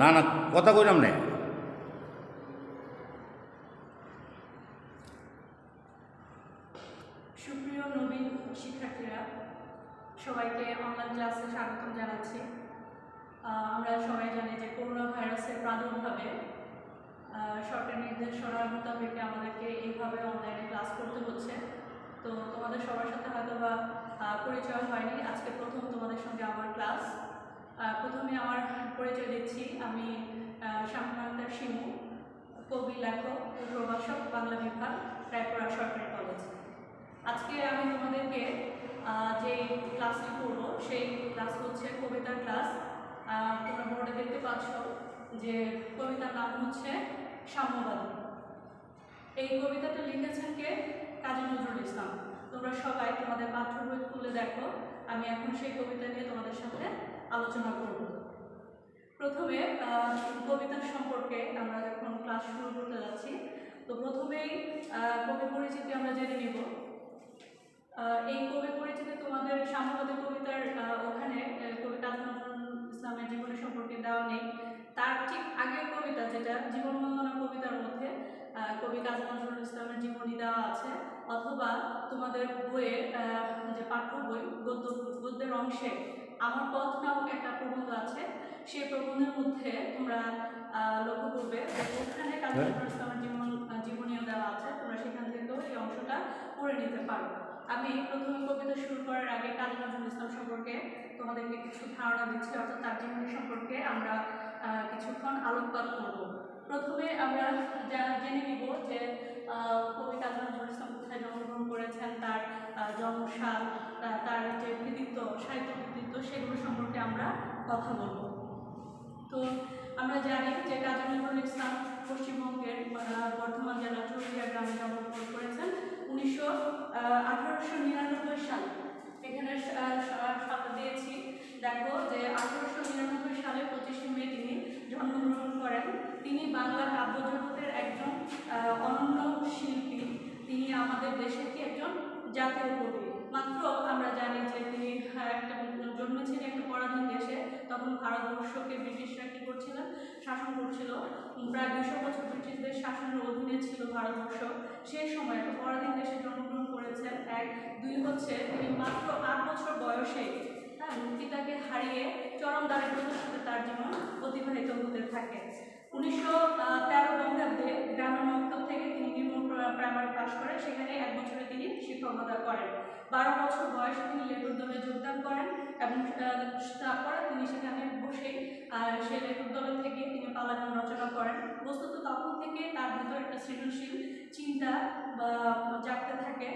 না না কথা কইলাম না। সুপ্রিয় নবীন শিক্ষার্থীরা, সবাইকে অনলাইন ক্লাসে স্বাগতম জানাচ্ছি। আমরা সবাই জানি যে করোনা ভাইরাসের প্রাদুর্ভাবে সরকারি নির্দেশনার মোতাবেক আমাদেরকে এইভাবে অনলাইনে ক্লাস করতে হচ্ছে। তো তোমাদের সবার সাথে হয়তো বা পরিচয় হয়নি, আজকে প্রথম তোমাদের সঙ্গে আমার ক্লাস। প্রথমে আমার পরিচয় দিচ্ছি, আমি শামীমা শিমু, কবি, লেখক ও প্রভাষক, বাংলা বিভাগ, রায়পুরা সরকারি কলেজ। আজকে আমি তোমাদেরকে যে ক্লাসটি করব সেই ক্লাস হচ্ছে কবিতার ক্লাস। তোমরা বোর্ডে দেখতে পাচ্ছ যে কবিতার নাম হচ্ছে সাম্যবাদী। এই কবিতাটা লিখেছেন কে? কাজী নজরুল ইসলাম। তোমরা সবাই তোমাদের পাঠ্য বই খুলে দেখো, আমি এখন সেই কবিতা নিয়ে তোমাদের সাথে আলোচনা করব। প্রথমে কবিতার সম্পর্কে আমরা যখন ক্লাস শুরু করতে যাচ্ছি, তো প্রথমেই কবি পরিচিতি আমরা জেনে নিব। এই কবি পরিচিতি তোমাদের সাম্যবাদী কবিতার ওখানে কবি কাজী নজরুল ইসলামের জীবনী সম্পর্কে দেওয়া নেই। তার ঠিক আগের কবিতা, যেটা জীবন বন্দনা কবিতার মধ্যে কবি কাজী নজরুল ইসলামের জীবনী দেওয়া আছে, অথবা তোমাদের বইয়ে যে পাঠ্য বই গদ্যের অংশে আমার পথ নামক একটা প্রবন্ধ আছে, সেই প্রবন্ধের মধ্যে তোমরা লক্ষ্য করবে যে ওখানে কাজী নজরুল ইসলামের জীবনীও দেওয়া আছে। তোমরা সেখান থেকেও এই অংশটা পড়ে নিতে পারো। আমি প্রথমে কবিতা শুরু করার আগে কাজী নজরুল ইসলাম সম্পর্কে তোমাদেরকে কিছু ধারণা দিচ্ছি, অর্থাৎ তার জীবনী সম্পর্কে আমরা কিছুক্ষণ আলোকপাত করব। প্রথমে আমরা জেনে নিব যে কবি কাজী নজরুল ইসলাম কোথায় জন্মগ্রহণ করেছেন, তার জন্মসাল, তার যে কৃতিত্ব, সাহিত্য কৃতিত্ব, সেগুলো সম্পর্কে আমরা কথা বলব। তো আমরা জানি যে কাজী নজরুল ইসলাম পশ্চিমবঙ্গের বর্ধমান জেলার চৌরিয়া গ্রামে জন্মগ্রহণ করেছেন 1899 সালে। এখানে সাথে দিয়েছি, দেখো যে 1899 সালে 25শে মে তিনি জন্মগ্রহণ করেন। তিনি বাংলা কাব্য জগতের একজন অনন্য শিল্পী। তিনি আমাদের দেশের কি একজন জাতীয় কবি। মাত্র আমরা জানি যে তিনি একটা জন্মেছিলেন একটা পরাধীন দেশে, তখন ভারতবর্ষকে ব্রিটিশরা কি করছিলেন? শাসন করছিল। প্রায় 200 বছর ব্রিটিশদের শাসনের অধীনে ছিল ভারতবর্ষ। সেই সময় একটা পরাধীন দেশে জন্মগ্রহণ করেছেন। এক, দুই হচ্ছে তিনি মাত্র 8 বছর বয়সে পিতাকে হারিয়ে চরম দারিদ্র্যের সাথে তার জীবন অতিবাহিত হতে থাকে। 1913 বঙ্গাব্দে গ্রামের মক্তব থেকে তিনি নিম্ন প্রাইমারি পাশ করে, সেখানে 1 বছরে তিনি শিক্ষকতা করেন। 12 বছর বয়সে তিনি লেখক দলে যোগদান করেন এবং তারপরে তিনি সেখানে বসেই সেই লেখক দলের থেকে তিনি পালাগান রচনা করেন। বস্তুত তখন থেকে তার ভিতর একটা সৃজনশীল চিন্তা জাগতে থাকে।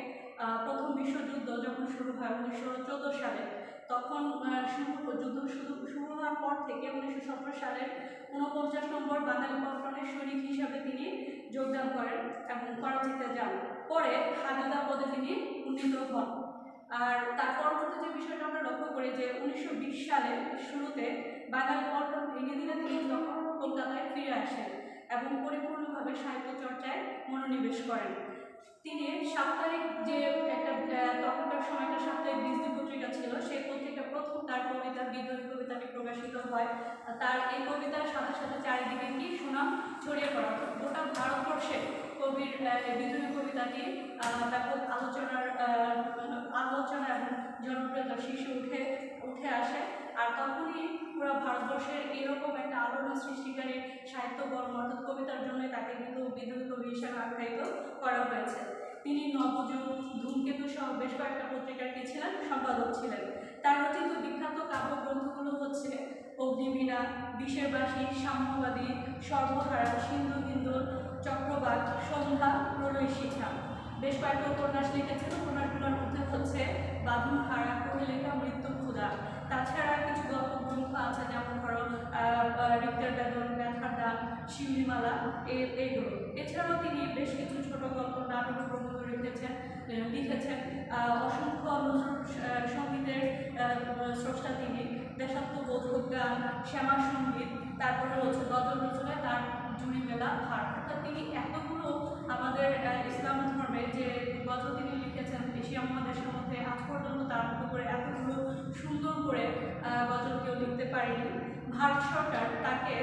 প্রথম বিশ্বযুদ্ধ যখন শুরু হয় 1914 সালে, তখন যুদ্ধ শুরু হওয়ার পর থেকে 1917 সালের 49 নম্বর বাঙালি পল্টনের সৈনিক হিসাবে তিনি যোগদান করেন এবং করাচিতে যান। পরে হাবিলদার পদে তিনি উন্নীত হন। আর তার পরবর্তী যে বিষয়টা আমরা লক্ষ্য করি যে 1920 সালের শুরুতে বাঙালি পল্টন ভেঙে দিলে তিনি তখন কলকাতায় ফিরে আসেন এবং পরিপূর্ণভাবে সাহিত্য চর্চায় মনোনিবেশ করেন। তিনি সাপ্তাহিক যে একটা তখনকার সময়টা সাপ্তাহিক বিজলি পত্রিকা ছিল, সেই পত্রিকা প্রথম তার কবিতা বিদ্রোহী কবিতাটি প্রকাশিত হয়। তার এই কবিতার সাথে সাথে চারিদিকে কি সুনাম ছড়িয়ে পড়া, গোটা ভারতবর্ষে কবির বিদ্রোহী কবিতাটি ব্যাপক আলোচনা এবং জনপ্রিয়তা শীর্ষে উঠে আসে। আর তখনই পুরো ভারতবর্ষের এরকম একটা আলোড়ন সৃষ্টিকারী সাহিত্যকর্ম অর্থাৎ কবিতার জন্য তাকে কিন্তু বিদ্রোহী কবি হিসেবে আখ্যায়িত করা হয়েছে। তিনি নবযুগ, ধূমকেতু সহ বেশ কয়েকটা পত্রিকার কি ছিলেন? সম্পাদক ছিলেন। তার রচিত বিখ্যাত কাব্যগ্রন্থগুলো হচ্ছে অগ্নিবীণা, বিষের বাসী, সাম্যবাদী, সর্বহারা, সিন্ধু বিন্দু, চক্রবাক, সন্ধ্যা, প্রলয় শিখা। বেশ কয়েকটা উপন্যাস লিখেছেন। উপন্যাসগুলোর মধ্যে হচ্ছে বাঁধনহারা, কোহেলিকা, মৃত্যু ক্ষুধা। তাছাড়া কিছু গল্প গ্রন্থ আছে, যেমন ধরো রিক্তের বেদন, ব্যথার দান, শিউলিমালা, এইগুলো। এছাড়াও তিনি বেশ কিছু ছোট গল্প, নাটক, প্রবন্ধ লিখেছেন। অসংখ্য নজরুল সঙ্গীতের স্রষ্টা তিনি। দেশাত্মবোধক গান, শ্যামা সঙ্গীত, তারপরে হচ্ছে গজল রচনায় তার জুড়ি মেলা ভার। অর্থাৎ তিনি এতগুলো আমাদের ইসলাম ধর্মে যে গজল তিনি লিখেছেন, এশিয়া মহাদেশের মধ্যে আজ পর্যন্ত তার মতো করে এতগুলো সুন্দর করে গজল কেউ লিখতে পারেনি। ভারত সরকার তাকে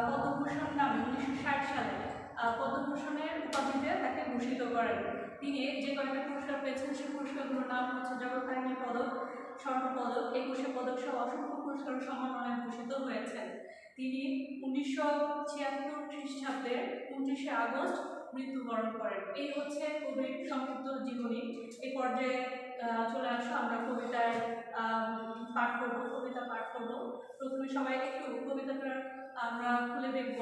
পদ্মভূষণ নামে 1960 সালে পদ্মভূষণের উপাধিতে তাকে ভূষিত করেন। তিনি যে কয়েকটা পুরস্কার পেয়েছেন সেই পুরস্কারগুলোর নাম হচ্ছে জগত্তারিণী পদক, স্বর্ণপদক, 21শে পদক সহ অসংখ্য পুরস্কার ও সম্মাননায় ভূষিত হয়েছেন। তিনি 1976 খ্রিস্টাব্দের 29শে আগস্ট মৃত্যুবরণ করেন। এই হচ্ছে কবির সংক্ষিপ্ত জীবনী। এই পর্যায়ে চলে আসো, আমরা কবিতার পাঠ করবো, কবিতা পাঠ করবো। প্রথমে সবাই একটু কবিতাটা আমরা খুলে দেখব।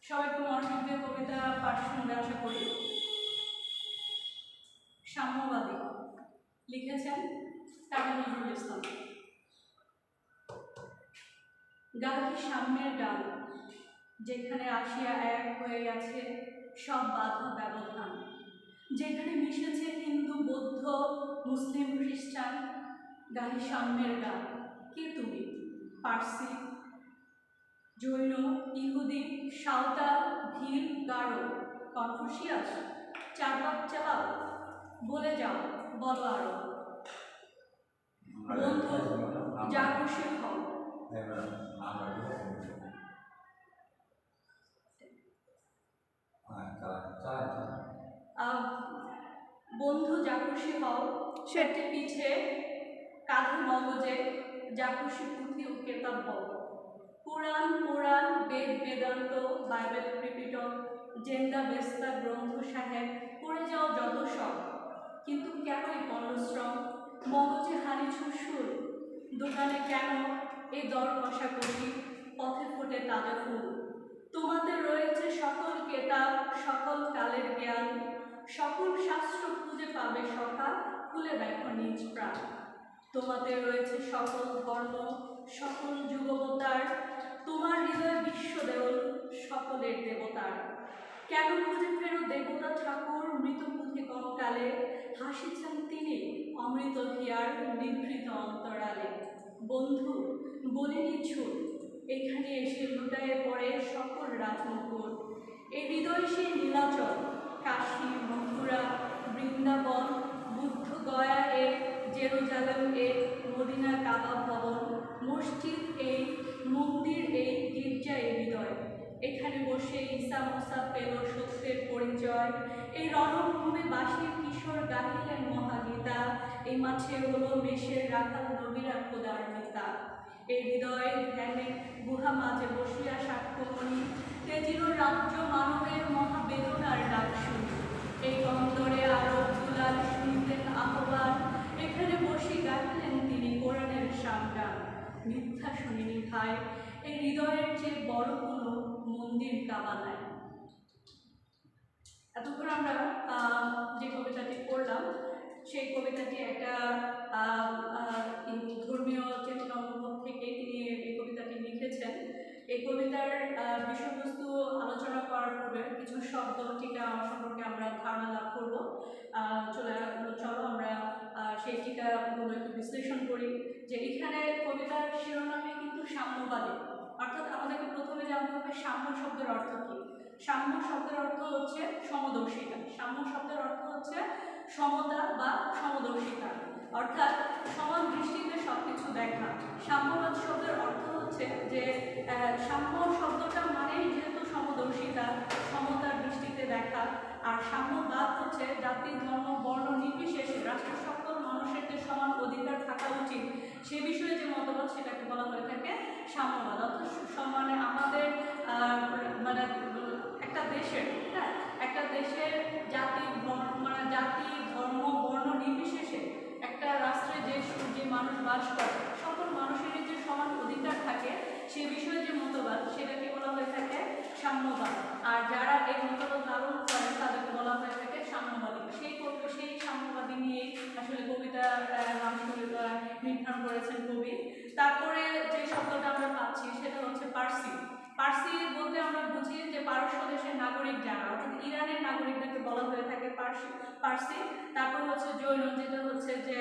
সবাই একটু মনোযোগ দিয়ে কবিতা পাঠ শুনবে আশা করি। সাম্যবাদী লিখেছেন কাজী নজরুল ইসলাম। গাহি সাম্যের গান, যেখানে আসিয়া এক হয়ে গেছে সব বাধা ব্যবধান, যেখানে মিশেছে হিন্দু, বৌদ্ধ, মুসলিম, খ্রিস্টান। গাহি সাম্যের গান। কে তুমি? পার্সি, জৈন, ইহুদি, সাঁওতাল, ভিল, গারো, কনফুসিয়াস, চারবাক চালাও, বলে যাও, বলো আরো। বন্ধু যা খুশি হও। বন্ধু যা খুশি হও, সেটি পিছে কাঁধে মগজে যা খুশি পুঁথি ও কেতাব হও। পুরাণ পুরাণ, বেদ বেদান্ত, বাইবেল ত্রিপিটক, জেন্দা বেস্তা গ্রন্থ সাহেব, পড়ে যাও যত সব। কিন্তু কেনই পরিশ্রম, মগজে হানি ছুসুর, দোকানে কেন এই দর কষাকষি, পথে ফোটে তাজা ফুল। তোমাদের রয়েছে সকল কেতাব, সকল কালের জ্ঞান, সকল শাস্ত্র খুঁজে পাবে সখা, খুলে দেখো নিজ প্রাণ। তোমাদের রয়েছে সকল ধর্ম, সকল যুগবতার, তোমার হৃদয় বিশ্বদেউল, সকলের দেবতার। কেন খুঁজে ফেরো দেবতা ঠাকুর, মৃত পুঁথি কঙ্কালে, হাসিছেন তিনি অমৃত হিয়ার নিভৃত অন্তরালে। বন্ধু বলিনি ছুট, এখানে এসে লুটায়ে পড়ে সকল রাজমুকুট। এই হৃদয় সেই নীলাচল, কাশী, মথুরা, বৃন্দাবন, বুদ্ধ গয়া এ, জেরুজালেম এ, মদিনা কাবা ভবন, মসজিদ এই, মন্দির এই, গির্জা এই হৃদয়। এখানে বসে ঈসা মুসা পেল সত্যের পরিচয়। এই রণভূমে বাসীর কিশোর গাহিলেন মহাগীতা, এই মাঝে হলো মেষের রাখাল নবীরা খোদার নেতা। এই হৃদয়ে ধ্যানে গুহা মাঝে বসিয়া সাক্ষ্যমণি, তেজির রাজ্য মানবের মহাবেদনার ডাক শুনি। এই অন্তরে আরো দুলাল শুনিতেন আহ্বান, এখানে বসি গাইলেন তিনি কোরআনের সামগান। মিথ্যা শুনিনি ভাই, এই হৃদয়ের চেয়ে বড় কোনো মন্দির কাবা নাই। এতক্ষণ আমরা যে কবিতাটি পড়লাম, সেই কবিতাটি একটা ধর্মীয় চেতনা অনুভব থেকে তিনি এই কবিতাটি লিখেছেন। এই কবিতার বিষয়বস্তু আলোচনা করার পূর্বে কিছু শব্দ টিকা সম্পর্কে আমরা ধারণা লাভ করবো। চলো আমরা সেই টিকাগুলো একটু বিশ্লেষণ করি। যে এখানে কবিতার শিরোনামে কিন্তু সাম্যবাদী, অর্থাৎ আমাদেরকে প্রথমে জানতে হবে সাম্য শব্দের অর্থ কী। সাম্য শব্দের অর্থ হচ্ছে সমদর্শিতা। সাম্য শব্দের অর্থ হচ্ছে সমতা বা সমদর্শিতা, অর্থাৎ সমান দৃষ্টিতে সব কিছু দেখা। সাম্যবাদ শব্দের অর্থ হচ্ছে যে সাম্য শব্দটা মানেই যেহেতু সমদর্শিতা, সমতার দৃষ্টিতে দেখা। আর সাম্যবাদ হচ্ছে জাতি, ধর্ম, বর্ণ নির্বিশেষে রাষ্ট্রের সকল মানুষের যে সমান অধিকার থাকা উচিত সে বিষয়ে যে মতবাদ, সেটাকে বলা হয়ে থাকে সাম্যবাদ। অর্থাৎ মানে আমাদের মানে একটা দেশের, হ্যাঁ, একটা দেশের জাতি, মানে জাতি, ধর্ম, বর্ণ নির্বিশেষে একটা রাষ্ট্রে যে মানুষ বাস করে সকল মানুষেরই যে সমান অধিকার থাকে সে বিষয়ে যে মতবাদ, সেটাকে বলা হয়ে থাকে সাম্যবাদ। আর যারা এই মতবাদ লালন করেন তাদেরকে বলা হয়ে থাকে সাম্যবাদী। সেই সাম্যবাদী নিয়েই আসলে কবিতা নির্ধারণ করেছেন কবি। তারপরে যে শব্দটা আমরা পাচ্ছি সেটা হচ্ছে পার্সি। পার্সি বলতে আমরা বুঝি যে পারস্য দেশের নাগরিক যারা, অর্থাৎ ইরানের নাগরিকদেরকে বলা হয়ে থাকে পার্সি। তারপর হচ্ছে জৈন, যেটা হচ্ছে যে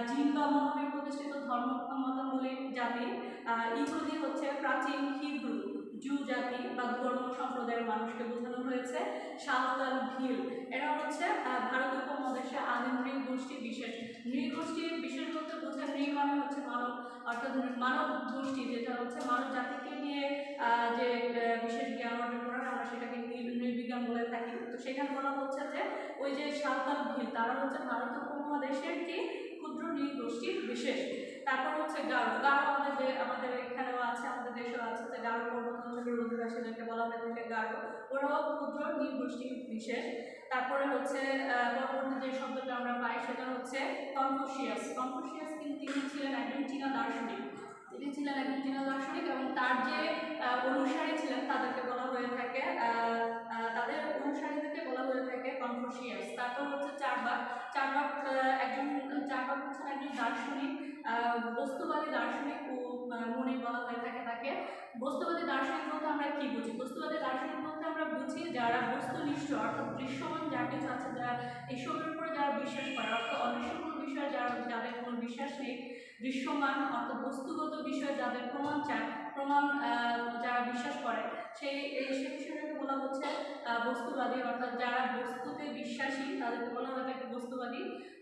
জিন বা মহাবীর প্রতিষ্ঠিত ধর্মমতাবলী জাতি। ইহুদি হচ্ছে প্রাচীন হিব্রু জু জাতি বা ধর্ম সম্প্রদায়ের মানুষকে বোঝানো হয়েছে। সাঁওতাল, ভিল এরা হচ্ছে ভারত উপমহাদেশে আদিম নৃগোষ্ঠী বিশেষ। নৃগোষ্ঠী বিশেষ বলতে বোঝায়, নৃ মানে হচ্ছে অর্থাৎ মানব গোষ্ঠী, যেটা হচ্ছে মানব জাতিকে নিয়ে যে বিশেষ জ্ঞান অর্জন করেন, আমরা সেটাকে নৃবিজ্ঞান বলে থাকি। তো সেখানে বলা হচ্ছে যে ওই যে সাঁওতাল ভিল, তারা হচ্ছে ভারতীয় উপমহাদেশের কি ক্ষুদ্র নৃগোষ্ঠীর বিশেষ। তারপর হচ্ছে গারো। গারো আমাদের এখানেও আছে, আমাদের দেশেও আছে, যে গারো পর্বত অঞ্চলের অধিবাসীদেরকে বলা হয়ে থাকে গারো। ওরাও ক্ষুদ্র নৃগোষ্ঠী বিশেষ। তারপরে হচ্ছে পরবর্তী যে শব্দটা আমরা পাই সেটা হচ্ছে কনফুসিয়াস। কনফুসিয়াস কিন্তু তিনি ছিলেন একজন চীনা দার্শনিক। তিনি ছিলেন একজন চীনা দার্শনিক এবং তার যে অনুসারী ছিলেন তাদেরকে বলা হয়ে থাকে, তাদের অনুসারীদেরকে বলা হয়ে থাকে কনফুসিয়াস। তারপর হচ্ছে চারবাক। চারবাক হচ্ছেন একজন দার্শনিক, বস্তুবাদী দার্শনিক ও মনে বলা হয়ে থাকে তাকে। বস্তুবাদী দার্শনিক বলতে আমরা কি বুঝি? বস্তুবাদী দার্শনিক বলতে আমরা বুঝি যারা বস্তুনিষ্ঠ, অর্থাৎ দৃশ্যমান যা কিছু আছে, যারা এইসবের উপরে যারা বিশ্বাস করে, অর্থাৎ অদৃশ্য কোনো বিষয়ে যাদের কোনো বিশ্বাস নেই, দৃশ্যমান অর্থাৎ বস্তুগত বিষয়ে যাদের প্রমাণ চায়, যারা বিশ্বাস করে, সেই বিষয়টাকে বলা হচ্ছে বস্তুবাদী। অর্থাৎ যারা বস্তুতে বিশ্বাসী তাদেরকে বলা হয় থাকে বস্তুবাদী।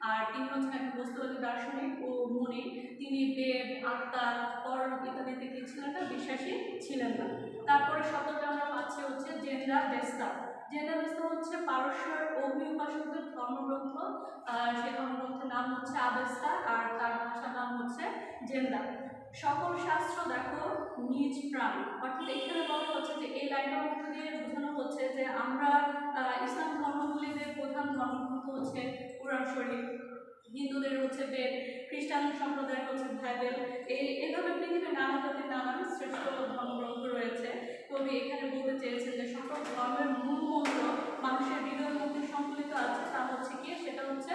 আর তিনি হচ্ছেন একটা বস্তুবাদী দার্শনিক ও মুনি। তিনি দেব, আত্মা, পরলোক ইত্যাদিতে কি ছিলেন না, বিশ্বাসী ছিলেন না। তারপরে শব্দটা আমরা পাচ্ছি হচ্ছে জেন্ডা বেস্তা। জেন্ডা বেস্তা হচ্ছে পারস্যের অগ্নি উপাসকদের ধর্মগ্রন্থ। সেই ধর্মগ্রন্থের নাম হচ্ছে আবেস্তা, আর তার ভাষার নাম হচ্ছে জেন্ডা। সকল শাস্ত্র দেখো নিজ প্রাণ। অর্থাৎ এখানে বলা হচ্ছে যে এই লাইনের মধ্যে দিয়ে বোঝানো হচ্ছে যে আমরা ইসলাম ধর্মগুলিদের প্রধান ধর্মগ্রন্থ হচ্ছে কুরআন শরীফ, হিন্দুদের হচ্ছে বেদ, খ্রিস্টান সম্প্রদায়ের হচ্ছে বাইবেল। এইভাবে পৃথিবীর নানা জাতির নানান শ্রেষ্ঠ ধর্মগ্রন্থ রয়েছে। কবি এখানে বলতে চেয়েছেন যে সকল ধর্মের মূল মন্ত্র মানুষের হৃদয়ের মধ্যে সংকলিত আছে, তা হচ্ছে কি, সেটা হচ্ছে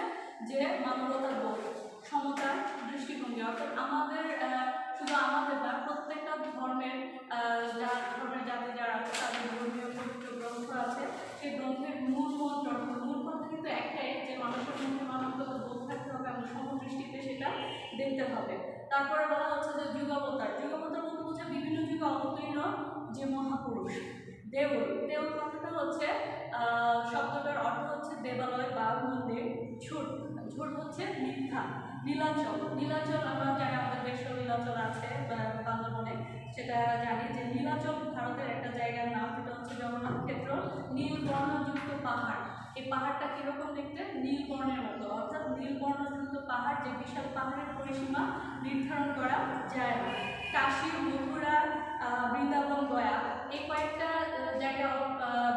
যে মানবতার বোধ, সমতার দৃষ্টিভঙ্গি। অর্থাৎ আমাদের শুধু আমাদের না, প্রত্যেকটা ধর্মের জাতি যারা আছে তাদের ধর্মীয় পবিত্র গ্রন্থ আছে। সেই গ্রন্থের মূল মন্ত্র, মূল কথা কিন্তু একটাই, যে মানুষের মধ্যে মানবতার বোধ থাকতে হবে এবং সমদৃষ্টিতে সেটা দেখতে হবে। তারপরে বলা হচ্ছে যে যুগাবতার। যুগাবতার বলতে বোঝা বিভিন্ন যুগে অবতীর্ণ যে মহাপুরুষ। দেউল। দেউল কথাটা হচ্ছে শব্দটার অর্থ হচ্ছে দেবালয় বা মন্দির। ঝুট। ঝুট হচ্ছে মিথ্যা। নীলাচল। নীলাচল আমরা জানি, আমাদের দেশেও নীলাচল আছে বান্দরবনে, সেটা জানি যে নীলাচল ভারতের একটা জায়গার নাম, যেটা হচ্ছে জগন্নাথ ক্ষেত্র। নীল বর্ণযুক্ত পাহাড়। এই পাহাড়টা কিরকম দেখতে? নীল বর্ণের মতো। অর্থাৎ নীল বর্ণযুক্ত পাহাড়, যে বিশাল পাহাড়ের পরিসীমা নির্ধারণ করা যায় না। কাশী, মথুরা, বৃন্দাবন, গয়া, এই কয়েকটা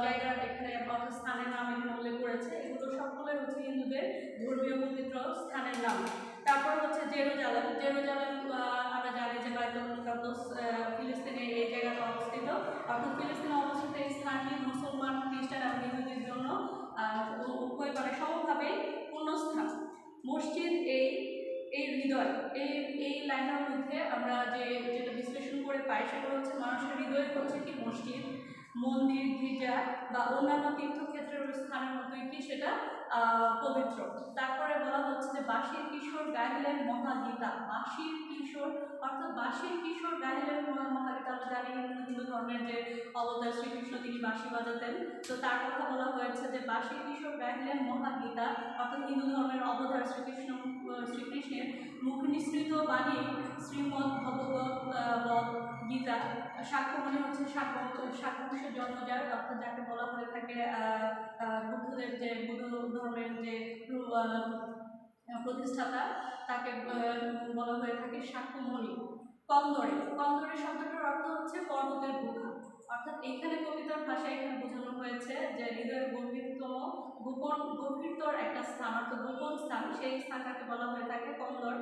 জায়গার এখানে স্থানের নাম এখানে উল্লেখ করেছে। এগুলো সবগুলোই হচ্ছে হিন্দুদের ধর্মীয় পবিত্র স্থানের নাম। তারপর হচ্ছে জেরুজালেম। জেরুজালেম আমরা জানি যে বাইতুল মুকাদ্দাস ফিলিস্তিনে এই জায়গাটা অবস্থিত। অর্থাৎ ফিলিস্তিনে অবস্থিত এই স্থানটি মুসলমান, খ্রিস্টান এবং হিন্দুদের জন্য উভয় সমভাবে পূর্ণস্থান। মসজিদ এই হৃদয়, এই লাইনের মধ্যে আমরা যেটা বিশ্লেষণ করে পাই সেটা হচ্ছে মানুষের হৃদয় হচ্ছে কি মসজিদ, মন্দির, গির্জা বা অন্যান্য তীর্থক্ষেত্রের স্থানের মতোই কি সেটা পবিত্র। তারপরে বলা হচ্ছে যে বাঁশির কিশোর গাহিলেন মহাগীতা। বাঁশির কিশোর অর্থাৎ বাঁশির কিশোর গাহিলেন মহাগীতা। আমরা জানি হিন্দু ধর্মের যে অবতার শ্রীকৃষ্ণ, তিনি বাঁশি বাজাতেন। তো তার কথা বলা হয়েছে যে বাঁশির কিশোর গাহিলেন মহাগীতা, অর্থাৎ হিন্দু ধর্মের অবতার শ্রীকৃষ্ণের মুখ নিঃসৃত বাণী শ্রীমৎ ভগবত গীতা। সাক্ষ্য মানে হচ্ছে সাক্ষ্যংশের জন্মজাত, অর্থাৎ যাকে বলা হয়ে থাকে বুদ্ধদের যে বুদ্ধ ধর্মের যে প্রতিষ্ঠাতা, তাকে বলা হয়ে থাকে সাক্ষ্যমণি। কন্দরে। কন্দরে শব্দটার অর্থ হচ্ছে পর্বতের গুহা। অর্থাৎ এখানে কবিতার ভাষায় এখানে বোঝানো হয়েছে যে হৃদয়ের গভীরতর একটা স্থান, অর্থাৎ গোপন স্থান, সেই স্থানটাকে বলা হয়ে থাকে কন্দর।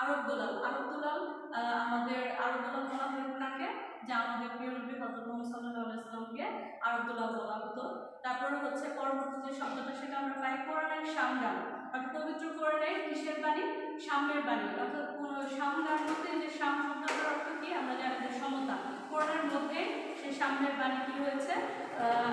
আরবদোলাল। আরবদোলাল বলা হয়ে থাকে যা আমাদের প্রিয় নবী হযরত মুহাম্মদ সাল্লাল্লাহু আলাইহি ওয়াসাল্লামকে আরবদোলাল বলা হতো। তারপরে হচ্ছে পরবর্তী যে শব্দটা সেটা আমরা পাই কোরআনের সামগান। অর্থাৎ পবিত্র কোরআনের কিসের বাণী? সাম্যের বাণী। অর্থাৎ সামগান মধ্যে যে সাম শব্দটার অর্থ কি? আমরা জানি যে সমতা। কোরআনের মধ্যে সেই সাম্যের বাণী কি হয়েছে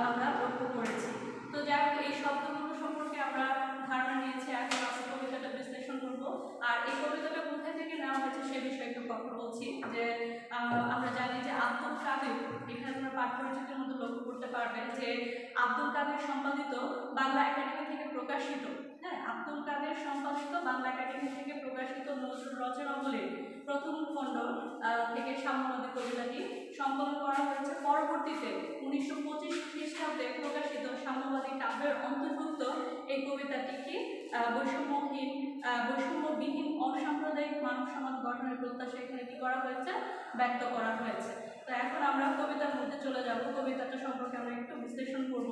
আমরা লক্ষ্য করেছি। তো যাই হোক, এই শব্দগুলো সম্পর্কে আমরা ধারণা নিয়েছি। এখন আমরা কবিতাটা বিশ্লেষণ করব। আর এই কবিতাটা কোথায় থেকে নেওয়া হয়েছে সে বিষয়ে একটু কথা বলছি। যে আমরা জানি যে আব্দুল কাদের, এখানে আপনারা পাঠ পরিচিতির মধ্যে লক্ষ্য করতে পারবেন যে আব্দুল কাদের সম্পাদিত বাংলা একাডেমি থেকে প্রকাশিত, হ্যাঁ, আব্দুল কাদের সম্পাদিত বাংলা একাডেমি থেকে প্রকাশিত নজরুল রচনাবলীর প্রথম খণ্ড থেকে সাম্যবাদী কবিতাটি সংকলন করা হয়েছে। পরবর্তীতে 1925 খ্রিস্টাব্দে প্রকাশিত সাম্যবাদী কাব্যের অন্তর্ভুক্ত এই কবিতাটি কি বৈষম্যবিহীন অসাম্প্রদায়িক মানব সমাজ গঠনের প্রত্যাশা এখানে কি করা হয়েছে, ব্যক্ত করা হয়েছে। তো এখন আমরা কবিতার মধ্যে চলে যাব। কবিতাটা সম্পর্কে আমরা একটু বিশ্লেষণ করব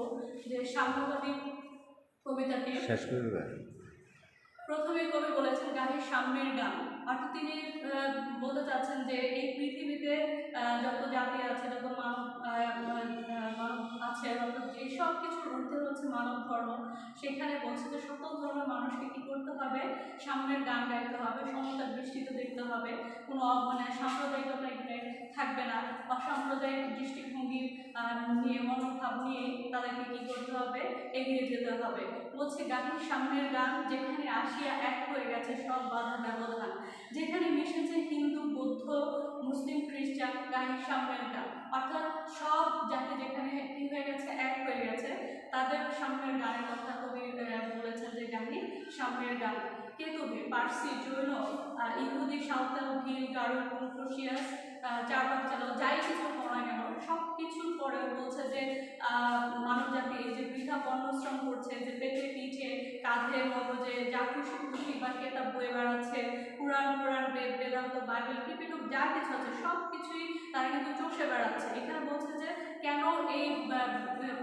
যে সাম্যবাদী কবিতাটি শেষ করবে। প্রথমে কবি বলেছেন গানের সাম্যের গান, অর্থাৎ তিনি বলতে চাচ্ছেন যে এই পৃথিবীতে যত জাতি আছে, যত মানব আছে, অর্থাৎ যেসব কিছুর ঊর্ধ্বে হচ্ছে মানব ধর্ম, সেখানে বলছে যে সকল ধর্মের মানুষকে কি করতে হবে, সাম্যের গান গাইতে হবে, সমতার দৃষ্টিতে দেখতে হবে, কোনো সাম্প্রদায়িকতা এখানে থাকবে না, অসাম্প্রদায়িক দৃষ্টিভঙ্গি নিয়ে মনোভাব নিয়ে তাদেরকে কি করতে হবে, এগিয়ে যেতে হবে। বলছে গানের সাম্যের গান, যেখানে আসিয়া এক হয়ে গেছে সব বাধা ব্যবধান, যেখানে মিশেছে হিন্দু, বৌদ্ধ, মুসলিম, খ্রিস্টান, গানের সাম্যের গান, অর্থাৎ সব জাতি যেখানে কি হয়ে গেছে, এক হয়ে গেছে, তাদের সাম্যের গানের কথা কবি বলেছেন যে গানের সাম্যের গান। কে কবি? পার্সি, জৈন, ইহুদি, সাঁওতাল, ভিল, গারো, কনফুসিয়াস, চারবাক চালক, যাই কিছু পড়া গেল সব কিছুর পরেও বলছে যে মানব জাতি এই যে বৃথা বর্ণশ্রম করছে, যে পেটে পিঠে কাঁধে মগজে যা খুশি বা কেতাব বয়ে বেড়াচ্ছে, পুরাণ বেদ, বেদান্ত, বাইবেল, ত্রিপিটক যা কিছু আছে সব কিছুই তারা কিন্তু চষে বেড়াচ্ছে। এখানে বলছে যে কেন এই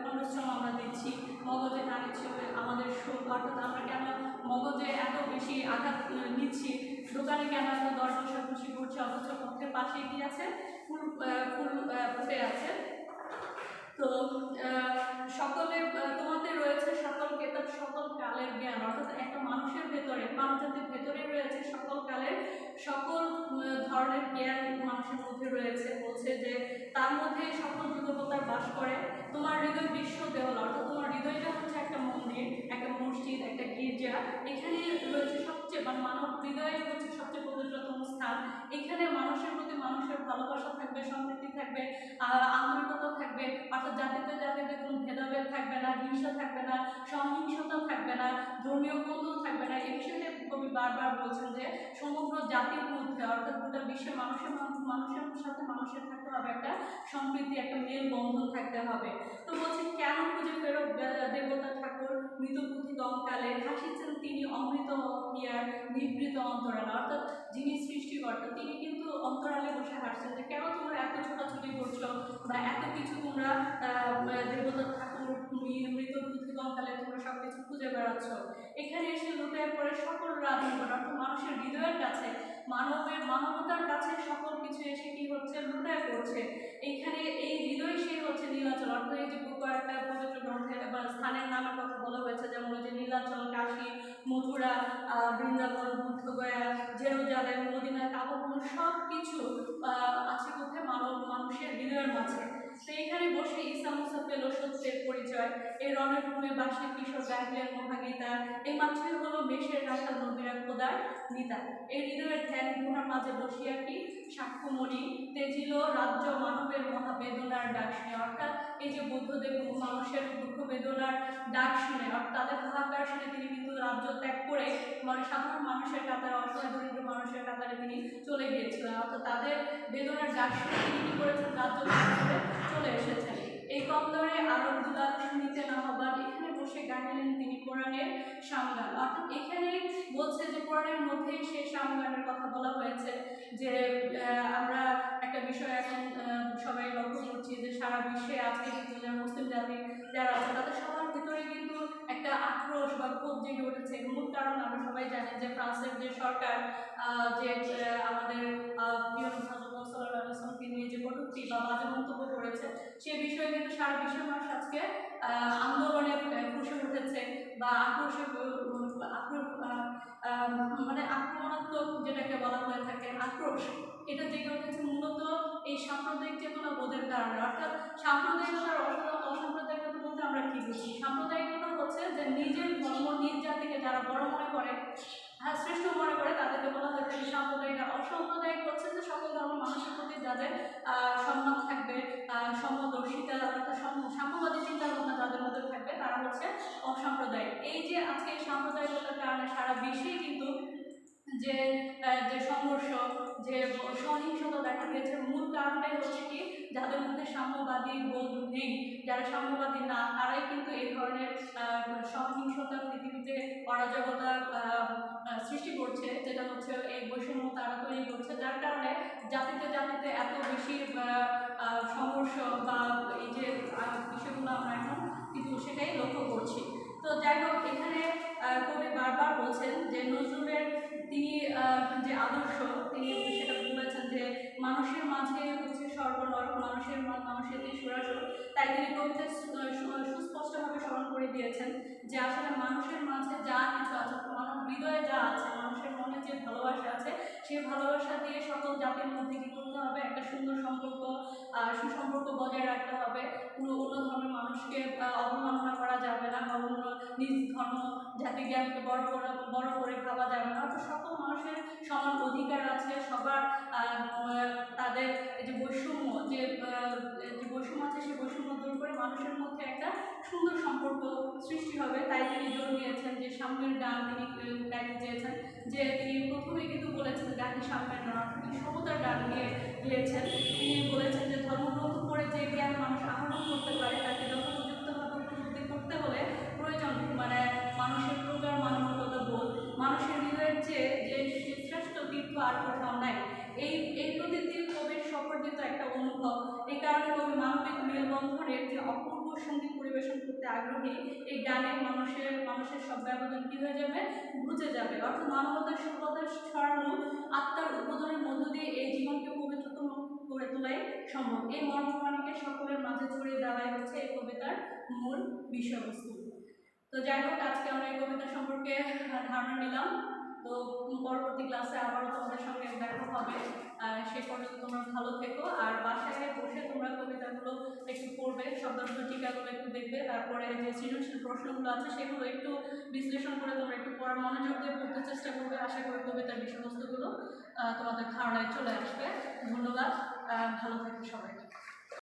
বর্ণশ্রম আমরা দিচ্ছি, মগজে টানিচ্ছি আমাদের সুখ, অর্থাৎ আমরা কেন মগজে এত বেশি আঘাত নিচ্ছি, দোকানে কেন এত দর কষাকষি করছে, অথচ পক্ষের পাশে কি আছে, ফুল ফুটে আছে। তো সকলের তোমাদের রয়েছে সকল কেতাব, সকল কালের জ্ঞান, অর্থাৎ একটা মানুষের ভেতরে, মানব জাতির ভেতরে রয়েছে সকল কালের সকল ধরনের জ্ঞান মানুষের মধ্যে রয়েছে। বলছে যে তার মধ্যে সকল যুগপতার বাস করে। তোমার হৃদয় বিশ্ব দেওয়াল, অর্থাৎ তোমার হৃদয়টা হচ্ছে একটা মন্দির, একটা মসজিদ, একটা গির্জা, এখানে রয়েছে সবচেয়ে মানব হৃদয় হচ্ছে সবচেয়ে পবিত্রতম স্থান। এখানে মানুষের প্রতি মানুষের ভালোবাসা থাকবে, সম্প্রীতি থাকবে, আন্তরিকতা থাকবে, অর্থাৎ জাতিতে কোনো ভেদাভেদ থাকবে না, হিংসা থাকবে না, সহিংসতা থাকবে না, ধর্মীয় কোন্দল থাকবে না। এই বিষয়ে কবি বারবার বলছেন যে সমগ্র জাতির মধ্যে, অর্থাৎ গোটা বিশ্বের মানুষের সাথে মানুষের থাকতে হবে একটা সম্প্রীতি, একটা মেল বন্ধন থাকতে হবে। তো বলছে কেন খুঁজে ফেরো দেবতা ঠাকুর মৃতপুঁথি গমকালে, হাসিছেন তিনি অমৃত হিয়ার নিবৃত অন্তরালে, অর্থাৎ যিনি সৃষ্টিকর্তা তিনি কিন্তু অন্তরালে বসে হাসছেন যে কেন তোমরা এত ছোটাছুটি করছো বা এত কিছু তোমরা দেবতা ঠাকুর মৃতপুঁথি গমকালে তোমরা সব কিছু খুঁজে বেড়াচ্ছ। এখানে এসে লুটায় পড়ে সকল রাজনীতি, অর্থাৎ মানুষের হৃদয়ের কাছে, মানবতার কাছে সকল কিছু এসে কি হচ্ছে, লুটায় পড়ছে। এখানে এই হৃদয় সেই হচ্ছে নীলাচল, অর্থাৎ এই যে কয়েকটা পবিত্র গ্রন্থে বা স্থানের নামের কথা বলা হয়েছে, যেমন ওই যে নীলাচল, কাশী, মথুরা, বৃন্দাবন, বুদ্ধগয়া, জেরুজালেম, মদিনা, কাবাভূমি সব কিছু আছে কোথায়, মানুষের হৃদয়ের মাঝে। তো এখানে বসে ঈসা মুসা পেল সত্যের পরিচয়, এই রণের ভূমে বাসে কিশোর গাইলেন মহাগীতা, এই মাত্রই হলো মেষের রাখাল নবীরা খোদার নিতা, এই হৃদয়ের ধ্যান গুহার মাঝে বসিয়া কি সাক্ষ্যমণি তেজিল রাজ্য মানবের মহাবেদনার ডাক শুনে, অর্থাৎ এই যে বুদ্ধদেব মানুষের দুঃখ বেদনার ডাক শুনে, অর্থাৎ তাদের হাহাকার শুনে তিনি কিন্তু রাজ্য ত্যাগ করে সাধারণ মানুষের কাতারে, অসহায় দরিদ্র মানুষের কাতারে তিনি চলে গিয়েছিলেন, অর্থাৎ তাদের বেদনার ডাক শুনে তিনি কি করেছেন, রাজ্য ত্যাগ করে চলে এসেছেন। এই কন্দরে আরব দুলাল শুনিতে না হবার, এখানে বসে গাইলেন তিনি কোরআনের সামগান, অর্থাৎ এখানে বলছে যে কোরআনের মধ্যেই সেই সামগানের কথা বলা হয়েছে। যে আমরা একটা বিষয় এখন সবাই লক্ষ্য করছি যে সারা বিশ্বে আজকে কিন্তু যারা মুসলিম জাতি যারা আছে তাদের সবার ভিতরে কিন্তু একটা আক্রোশ বা ক্ষোভ জেগে উঠেছে। মূল কারণ আমরা সবাই জানি যে ফ্রান্সের যে সরকার যে আমাদের প্রিয় সাল্লাল্লাহু নিয়ে যে কটূক্তি বা বাজে মন্তব্য করেছে, সে বিষয়ে কিন্তু সারা বিশ্বের মানুষ আজকে আন্দোলনে ফুসে উঠেছে বা আক্রমণাত্মক যেটাকে বলা হয়ে থাকে আক্রোশ, এটা জেগে উঠেছে মূলত এই সাম্প্রদায়িক চেতনা বোধের কারণে। অর্থাৎ সাম্প্রদায়িকতার অসাম্প্রদায়িকতা বলতে আমরা কি বুঝি? সাম্প্রদায়িকতা হচ্ছে যে নিজের ধর্ম নিজ জাতিকে যারা বড় মনে করে, শ্রেষ্ঠ মনে করে, তাদেরকে বলা হয়ে থাকে সাম্প্রদায়িক। অসাম্প্রদায়িক হচ্ছে যে সকল ধর্ম মানুষের প্রতি যাদের সম্মান থাকবে, সমদর্শিতা অর্থাৎ সাম্যবাদী চিন্তাভাবনা যাদের মধ্যে থাকবে, তারা হচ্ছে অসাম্প্রদায়িক। এই যে আজকে এই সাম্প্রদায়িকতার কারণে সারা বিশ্বেই কিন্তু যে যে সংঘর্ষ, যে সহিংসতা দেখা গিয়েছে, মূল কারণটাই হচ্ছে কি যাদের মধ্যে সাম্যবাদী বোধ নেই, যারা সাম্যবাদী না তারাই কিন্তু এই ধরনের সহিংসতা পৃথিবীতে অরাজকতার সৃষ্টি করছে, যেটা হচ্ছে এই বৈষম্য তারা তৈরি করছে, যার কারণে জাতিতে জাতিতে এত বেশি সংঘর্ষ বা এই যে বিষয়গুলো আমরা এখন কিন্তু সেটাই লক্ষ্য করছি। তো যাই হোক, এখানে কবি বারবার বলছেন যে নজরুলের তিনি যে আদর্শ তিনি সেটা বলেছেন যে মানুষের মাঝে হচ্ছে স্বর্গনরক, মানুষের সুরাসুর, তাই তিনি কবিতা সুস্পষ্টভাবে স্মরণ করে দিয়েছেন যে আসলে মানুষের মাঝে যা কিছু আছে, মানব হৃদয়ে যা আছে, মানুষের মনে যে ভালোবাসা আছে, সেই ভালোবাসা দিয়ে সকল জাতির মধ্যে কি করতে হবে, একটা সুন্দর সম্পর্ক, সুসম্পর্ক বজায় রাখতে হবে। অন্য ধর্মের মানুষকে অবমাননা করা যাবে না, বা অন্য নিজ ধর্ম জাতি জ্ঞানকে বড় করে ভাবা যাবে না। তো সকল মানুষের সমান অধিকার আছে, সবার তাদের যে বৈষম্য যে বৈষম্য আছে সেই বৈষম্য দূর করে মানুষের মধ্যে একটা সুন্দর সম্পর্ক সৃষ্টি হবে। তাই তিনি জোর দিয়েছেন যে সাম্যের গান তিনি গাইতে চেয়েছেন, যে তিনি প্রথমে কিন্তু বলেছেন গানটি সাম্যের গান, তিনি সমতার গান গিয়েছেন। তিনি বলেছেন যে ধর্মগ্রন্থ পড়ে যে জ্ঞান মানুষ আহরণ করতে পারে তাকে যথোপযুক্তভাবে উপলব্ধি করতে হলে প্রয়োজন মানুষের প্রকার মানবতা বোধ, মানুষের হৃদয়ের চেয়ে যে শ্রেষ্ঠ তীর্থ আর কোথাও নাই। এই প্রতিটি কবির সম্পর্কিত একটা অনুভব, এই কারণে কবি মানবিক মেলবন্ধনের যে অপূর্ব সঙ্গীত পরিবেশন করতে আগ্রহী। এই গানে মানুষের সব ব্যবধান কি হয়ে যাবে, বুঝে যাবে, অর্থাৎ মানবতার সভ্যতার ছড়ানো আত্মার উদ্বোধনের মধ্য দিয়ে এই জীবনকে পবিত্রতম করে তোলাই সম্ভব। এই মর্মবাণীকে সকলের মাঝে ছড়িয়ে দেওয়াই হচ্ছে এই কবিতার মূল বিষয়বস্তু। তো যাই হোক, আজকে আমরা এই কবিতা সম্পর্কে ধারণা নিলাম। তো পরবর্তী ক্লাসে আবারও তোমাদের সঙ্গে দেখা হবে। সে পর্যন্ত তোমরা ভালো থেকো, আর বাসায় বসে তোমরা কবিতাগুলো একটু পড়বে, শব্দার্থ টিকাগুলো একটু দেখবে, তারপরে যে সৃজনশীল প্রশ্নগুলো আছে সেগুলো একটু বিশ্লেষণ করে তোমরা একটু পড়ার মনোযোগ দিয়ে পড়তে চেষ্টা করবে। আশা করি কবিতার বিষয়বস্তুগুলো তোমাদের ধারণায় চলে আসবে। ধন্যবাদ, ভালো থেকো সবাই।